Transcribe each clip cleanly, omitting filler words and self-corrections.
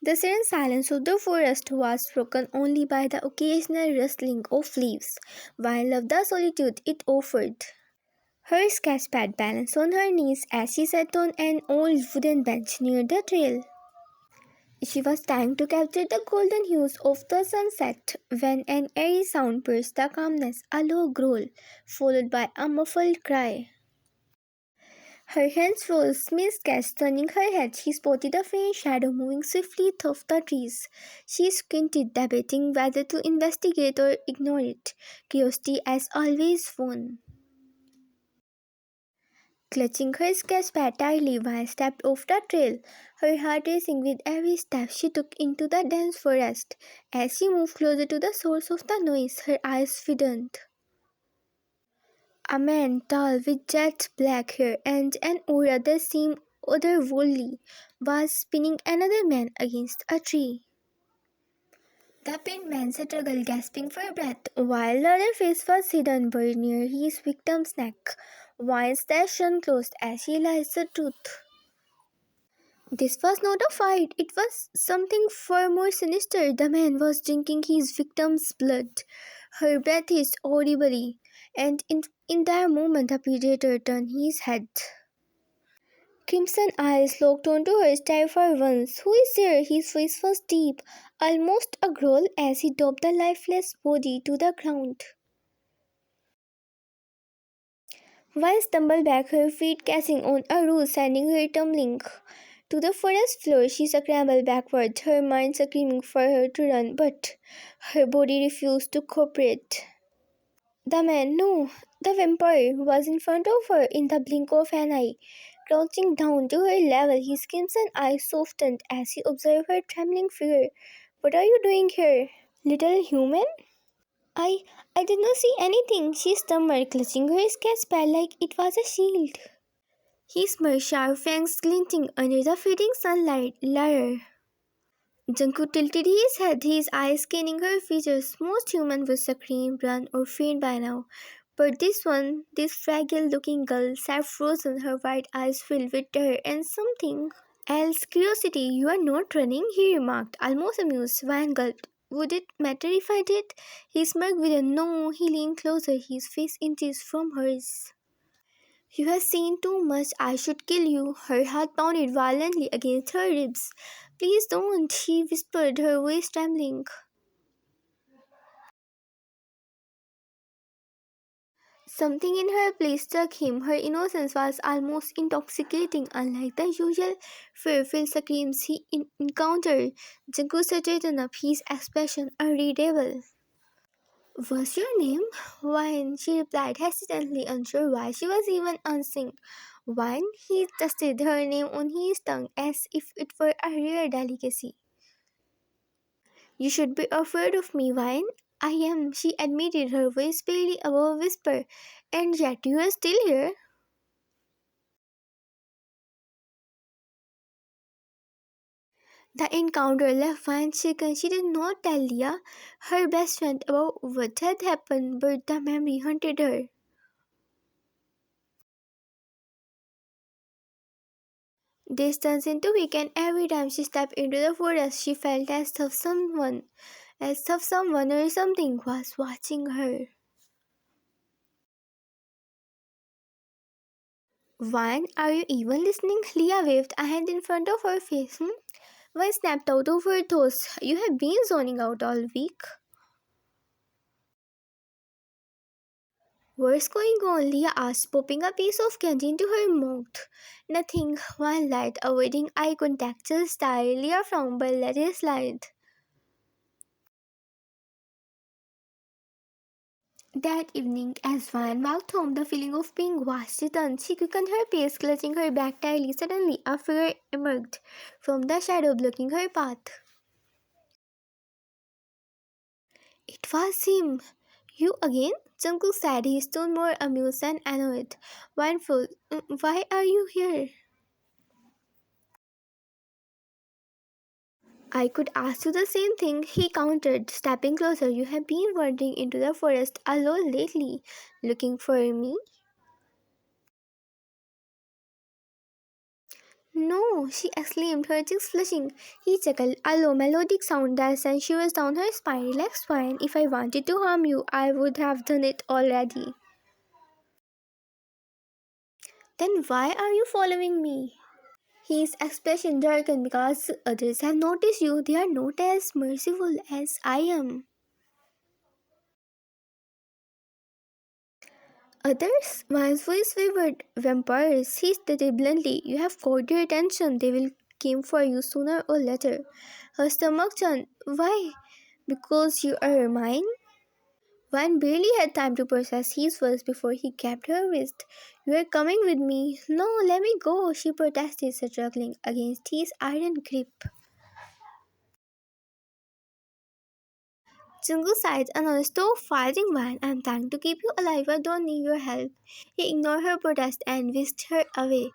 The serene silence of the forest was broken only by the occasional rustling of leaves, while of the solitude it offered. Her sketchpad balanced on her knees as she sat on an old wooden bench near the trail. She was trying to capture the golden hues of the sunset when an airy sound burst the calmness, a low growl, followed by a muffled cry. Her hands rose, miscast, turning her head. She spotted a faint shadow moving swiftly through the trees. She squinted, debating whether to investigate or ignore it. Curiosity, as always, won. Clutching her sketchpad tightly, Vine stepped off the trail, her heart racing with every step she took into the dense forest. As she moved closer to the source of the noise, her eyes widened. A man, tall, with jet black hair and an aura that seemed otherworldly, was pinning another man against a tree. The pinned man struggled, gasping for breath, while the other face was hidden buried near his victim's neck. Vine's passion closed as she realized the truth. This was not a fight, it was something far more sinister. The man was drinking his victim's blood. Her breath hissed audibly, and in that moment the predator turned his head. Crimson eyes locked onto her terrified ones. Who is there? His voice was deep, almost a growl as he dropped the lifeless body to the ground. Vine stumbled back, her feet catching on a root, sending her tumbling to the forest floor. She scrambled backward, her mind screaming for her to run, but her body refused to cooperate. The man, no, the vampire, was in front of her in the blink of an eye. Crouching down to her level, his crimson eyes softened as he observed her trembling figure. "What are you doing here, little human?" I I did not see anything, she stammered, clutching her sketchpad like it was a shield. He smirked, sharp fangs glinting under the fading sunlight. "Liar." Jungkook tilted his head, his eyes scanning her features. Most humans would scream, run, or faint by now. But this one, this fragile-looking girl, sat frozen, her white eyes filled with terror and something else. Curiosity. "You are not running," he remarked, almost amused. Van gulped. "Would it matter if I did?" He smirked with a no. He leaned closer, his face inches from hers. "You have seen too much. I should kill you." Her heart pounded violently against her ribs. "Please don't," she whispered, her voice trembling. Something in her place struck him. Her innocence was almost intoxicating, unlike the usual fear-filled screams he encountered. Jungkook straightened up, his expression unreadable. "What's your name?" "Wine," she replied hesitantly, unsure why she was even answering. "Wine?" He tested her name on his tongue as if it were a rare delicacy. "You should be afraid of me, Wine." "I am," she admitted, her voice barely above a whisper. "And yet you are still here." The encounter left Vine shaken. She did not tell Leah, her best friend, about what had happened, but the memory haunted her. This turns into weekend. Every time she stepped into the forest, she felt as if someone or something was watching her. "Vine, are you even listening?" Leah waved a hand in front of her face. Vine snapped out of her thoughts. "You have been zoning out all week." "What's going on?" Leah asked, popping a piece of candy into her mouth. "Nothing," Vine lied, avoiding eye contact. "Just die." Leah frowned but let it slide. That evening, as Van walked home, the feeling of being watched returned. She quickened her pace, clutching her bag tightly. Suddenly, a figure emerged from the shadow, blocking her path. It was him. "You again?" Jungkook said, his tone more amused than annoyed. Van froze. Why are you here?" "I could ask you the same thing," he countered, stepping closer. "You have been wandering into the forest alone lately, looking for me." No, she exclaimed, her cheeks flushing. He chuckled, a low melodic sound that sent shivers down her spine. Relax, fine. If I wanted to harm you, I would have done it already. Then why are you following me? His expression darkened because others have noticed you. They are not as merciful as I am. Others? One's voice wavered. Vampires, he stated bluntly. You have caught their attention. They will come for you sooner or later. Her stomach churned. Why? Because you are mine? Van barely had time to process his words before he grabbed her wrist. You are coming with me. No, let me go, she protested, struggling against his iron grip. Jungkook sighed, another stop fighting Van. I'm trying to keep you alive. I don't need your help. He ignored her protest and whisked her away,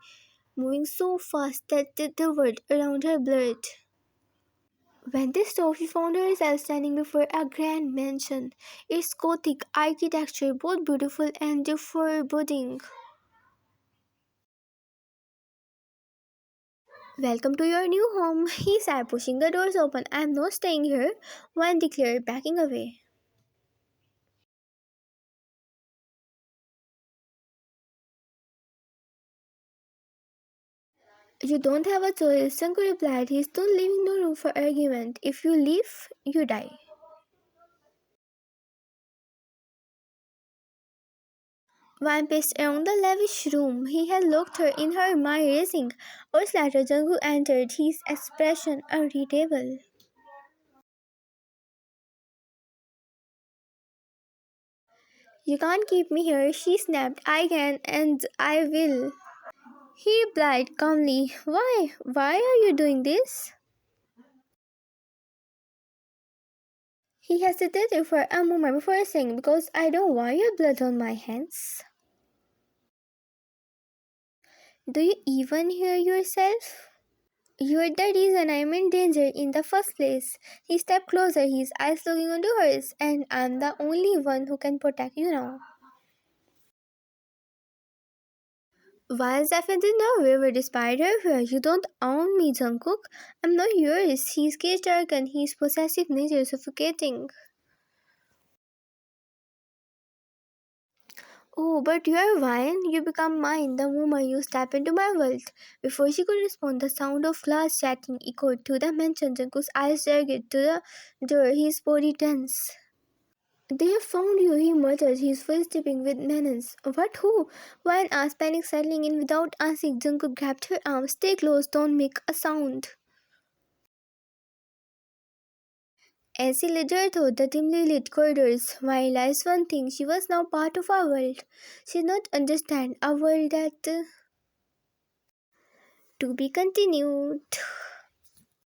moving so fast that the world around her blurred. When they stopped, she found herself standing before a grand mansion. Its Gothic architecture both beautiful and foreboding. Welcome to your new home, he said, pushing the doors open. I'm not staying here, Van declared, backing away. You don't have a choice, Jungkook replied. He's not leaving no room for argument. If you leave, you die. Van paced around the lavish room. He had locked her in, her mind racing. Hours later, Jungkook entered, his expression unreadable. You can't keep me here, she snapped. I can, and I will. He replied calmly. Why? Why are you doing this? He hesitated for a moment before saying, because I don't want your blood on my hands. Do you even hear yourself? You're the reason I'm in danger in the first place. He stepped closer, his eyes looking into hers, and I'm the only one who can protect you now. While Zephyr did not waver despite her fear, you don't own me, Jungkook. I'm not yours. His gaze darkened, his possessive nature suffocating. Oh, but you're mine. You become mine the moment you step into my world. Before she could respond, the sound of glass shattering echoed through the mansion. Jungkook's eyes dragged to the door, his body tense. They have found you, he muttered, his voice tipping with menace. What, who? Wine asked, panic settling in without answering. Jungkook grabbed her arm. Stay close, don't make a sound. As he led her through the dimly lit corridors, while realized one thing, she was now part of our world. She did not understand a world that to be continued.